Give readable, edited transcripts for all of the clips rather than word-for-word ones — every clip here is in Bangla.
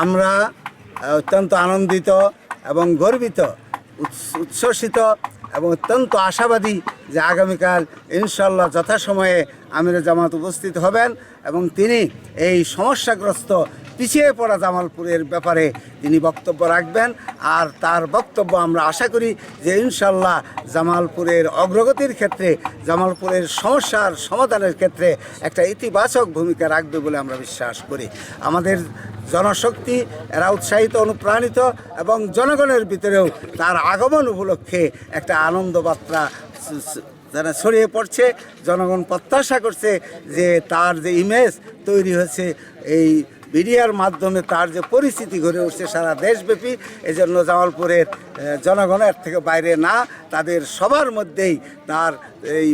আমরা অত্যন্ত আনন্দিত এবং গর্বিত, উচ্ছ্বসিত এবং অত্যন্ত আশাবাদী যে আগামীকাল ইনশাল্লাহ যথাসময়ে আমিরে জামাত উপস্থিত হবেন এবং তিনি এই সমস্যাগ্রস্ত পিছিয়ে পড়া জামালপুরের ব্যাপারে তিনি বক্তব্য রাখবেন। আর তার বক্তব্য আমরা আশা করি যে ইনশাল্লাহ জামালপুরের অগ্রগতির ক্ষেত্রে, জামালপুরের সমস্যার সমাধানের ক্ষেত্রে একটা ইতিবাচক ভূমিকা রাখবে বলে আমরা বিশ্বাস করি। আমাদের জনশক্তি এরা উৎসাহিত, অনুপ্রাণিত এবং জনগণের ভিতরেও তার আগমন উপলক্ষে একটা আনন্দ বার্তা যারা ছড়িয়ে পড়ছে। জনগণ প্রত্যাশা করছে যে তার যে ইমেজ তৈরি হয়েছে এই মিডিয়ার মাধ্যমে, তার যে পরিস্থিতি গড়ে উঠছে সারা দেশব্যাপী, এজন্য জামালপুরের জনগণ এর থেকে বাইরে না, তাদের সবার মধ্যেই তার এই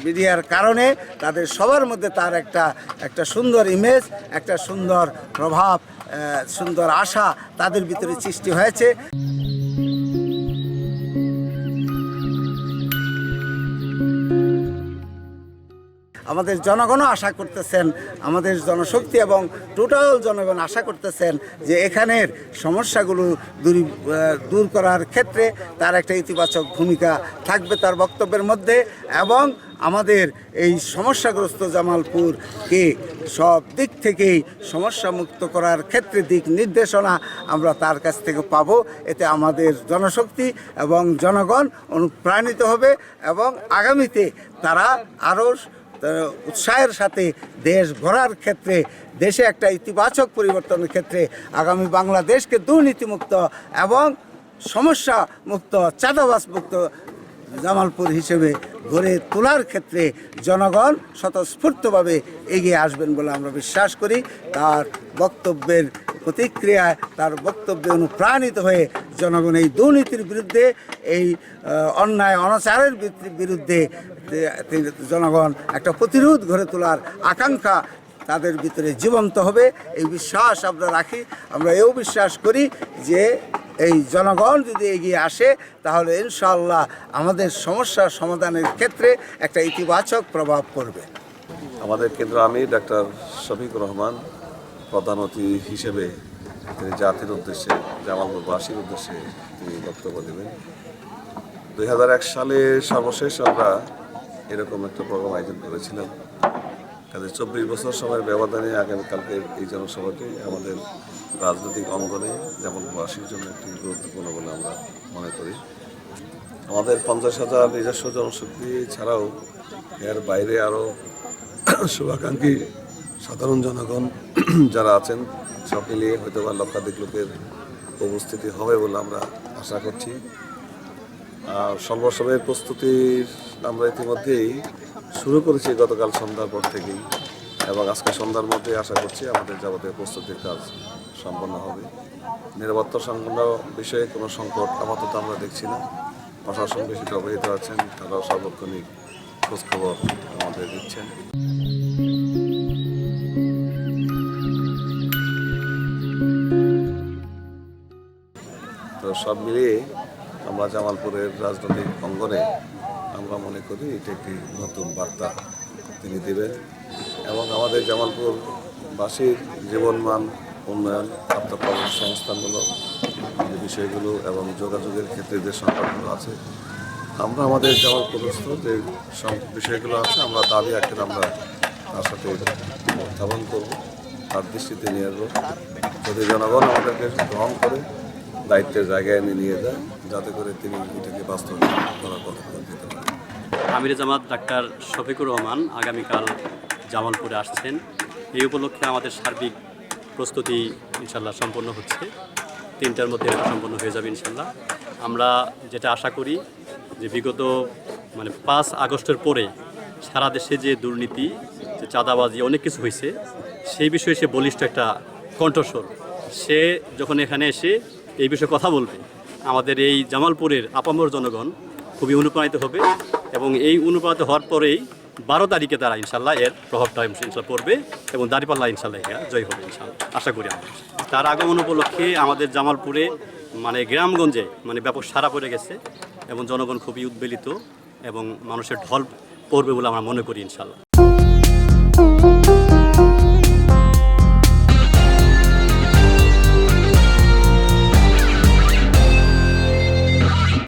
মিডিয়ার কারণে তাদের সবার মধ্যে তার একটা সুন্দর ইমেজ, একটা সুন্দর প্রভাব, সুন্দর আশা তাদের ভিতরে সৃষ্টি হয়েছে। আমাদের জনগণও আশা করতেছেন, আমাদের জনশক্তি এবং টোটাল জনগণ আশা করতেছেন যে এখানের সমস্যাগুলো দূর করার ক্ষেত্রে তার একটা ইতিবাচক ভূমিকা থাকবে তার বক্তব্যের মধ্যে, এবং আমাদের এই সমস্যাগ্রস্ত জামালপুরকে সব দিক থেকেই সমস্যামুক্ত করার ক্ষেত্রে দিক নির্দেশনা আমরা তার কাছ থেকে পাব। এতে আমাদের জনশক্তি এবং জনগণ অনুপ্রাণিত হবে এবং আগামীতে তারা আরও উৎসাহের সাথে দেশ গড়ার ক্ষেত্রে, দেশে একটা ইতিবাচক পরিবর্তনের ক্ষেত্রে আগামী বাংলাদেশকে দুর্নীতিমুক্ত এবং সমস্যা মুক্ত, চাঁদাবাজ মুক্ত জামালপুর হিসেবে গড়ে তোলার ক্ষেত্রে জনগণ স্বতঃস্ফূর্তভাবে এগিয়ে আসবেন বলে আমরা বিশ্বাস করি। তার বক্তব্যের প্রতিক্রিয়ায়, তার বক্তব্যে অনুপ্রাণিত হয়ে জনগণ এই দুর্নীতির বিরুদ্ধে, এই অন্যায় অনাচারের বিরুদ্ধে জনগণ একটা প্রতিরোধ গড়ে তোলার আকাঙ্ক্ষা তাদের ভিতরে জীবন্ত হবে, এই বিশ্বাস আমরা রাখি। আমরা এও বিশ্বাস করি যে এই জনগণ যদি এগিয়ে আসে তাহলে ইনশাআল্লাহ আমাদের সমস্যার সমাধানের ক্ষেত্রে একটা ইতিবাচক প্রভাব পড়বে। আমাদের কেন্দ্র আমির ডাক্তার শফিকুর রহমান প্রধান অতিথি হিসেবে তিনি জাতির উদ্দেশ্যে, জামালপুরবাসীর উদ্দেশ্যে তিনি বক্তব্য দেবেন। 2001 সালে সর্বশেষ আমরা এরকম একটা প্রোগ্রাম আয়োজন করেছিলাম। কাজে 24 বছর সময়ের ব্যবধানে আগামীকালকে এই জনসভাটি আমাদের রাজনৈতিক অঙ্গনে জামালপুরবাসীর জন্য একটি গুরুত্বপূর্ণ বলে আমরা মনে করি। আমাদের 50,000 নিজস্ব জনশক্তি ছাড়াও এর বাইরে আরও শুভাকাঙ্ক্ষী সাধারণ জনগণ যারা আছেন, সব মিলিয়ে হয়তো বা লক্ষাধিক লোকের উপস্থিতি হবে বলে আমরা আশা করছি। সর্বসমের প্রস্তুতির আমরা ইতিমধ্যেই শুরু করেছি গতকাল সন্ধ্যার পর থেকেই, এবং আজকে সন্ধ্যার মধ্যে আশা করছি আমাদের যাবতীয় প্রস্তুতির কাজ সম্পন্ন হবে। নিরাপত্তা সংক্রান্ত বিষয়ে কোনো সংকট আপাতত আমরা দেখছি না। প্রশাসন বিষয়টি অবহিত আছেন, তারাও সার্বক্ষণিক খোঁজখবর আমাদের দিচ্ছেন। তো সব মিলিয়ে আমরা জামালপুরের রাজনৈতিক অঙ্গনে আমরা মনে করি এটা একটি নতুন বার্তা তিনি দেবেন, এবং আমাদের জামালপুরবাসীর জীবনমান উন্নয়ন, আত্মপ্রকাশ সংস্থানমূলক যে বিষয়গুলো এবং যোগাযোগের ক্ষেত্রে যে সংকটগুলো আছে, আমরা আমাদের জামালপুরস্থ যে বিষয়গুলো আছে আমরা দাবি আকারে আমরা তার সাথে উত্থাপন করব, তার দৃষ্টিতে নিয়ে আসবো। যদি জনগণ আমাদেরকে গ্রহণ করে দায়িত্বের জায়গায় নিয়ে যায়, যাতে করে তিনি এটাকে বাস্তবায়ন করার পদক্ষেপ দিতে পারেন। আমিরে জামাত ডাক্তার শফিকুর রহমান আগামীকাল জামালপুরে আসছেন। এই উপলক্ষে আমাদের সার্বিক প্রস্তুতি ইনশাল্লাহ সম্পন্ন হচ্ছে, 3টার মধ্যে সম্পন্ন হয়ে যাবে ইনশাল্লাহ। আমরা যেটা আশা করি যে বিগত 5 আগস্টের পরে সারা দেশে যে দুর্নীতি, যে চাঁদাবাজি, অনেক কিছু হয়েছে, সেই বিষয়ে সে বলিষ্ঠ একটা কণ্ঠস্বর। সে যখন এখানে এসে এই বিষয়ে কথা বলবে, আমাদের এই জামালপুরের আপামর জনগণ খুবই অনুপ্রাণিত হবে, এবং এই অনুপ্রাণিত হওয়ার পরেই 12 তারিখে তারা ইনশাল্লাহ এর প্রভাবটা ইনশাল্লাহ পড়বে এবং দাঁড়িপাল্লা ইনশাল্লাহ জয় হবে ইনশাল্লাহ, আশা করি আমরা। তার আগমন উপলক্ষে আমাদের জামালপুরে গ্রামগঞ্জে ব্যাপক সাড়া পড়ে গেছে এবং জনগণ খুবই উদ্বেলিত এবং মানুষের ঢল পড়বে বলে আমরা মনে করি ইনশাল্লাহ।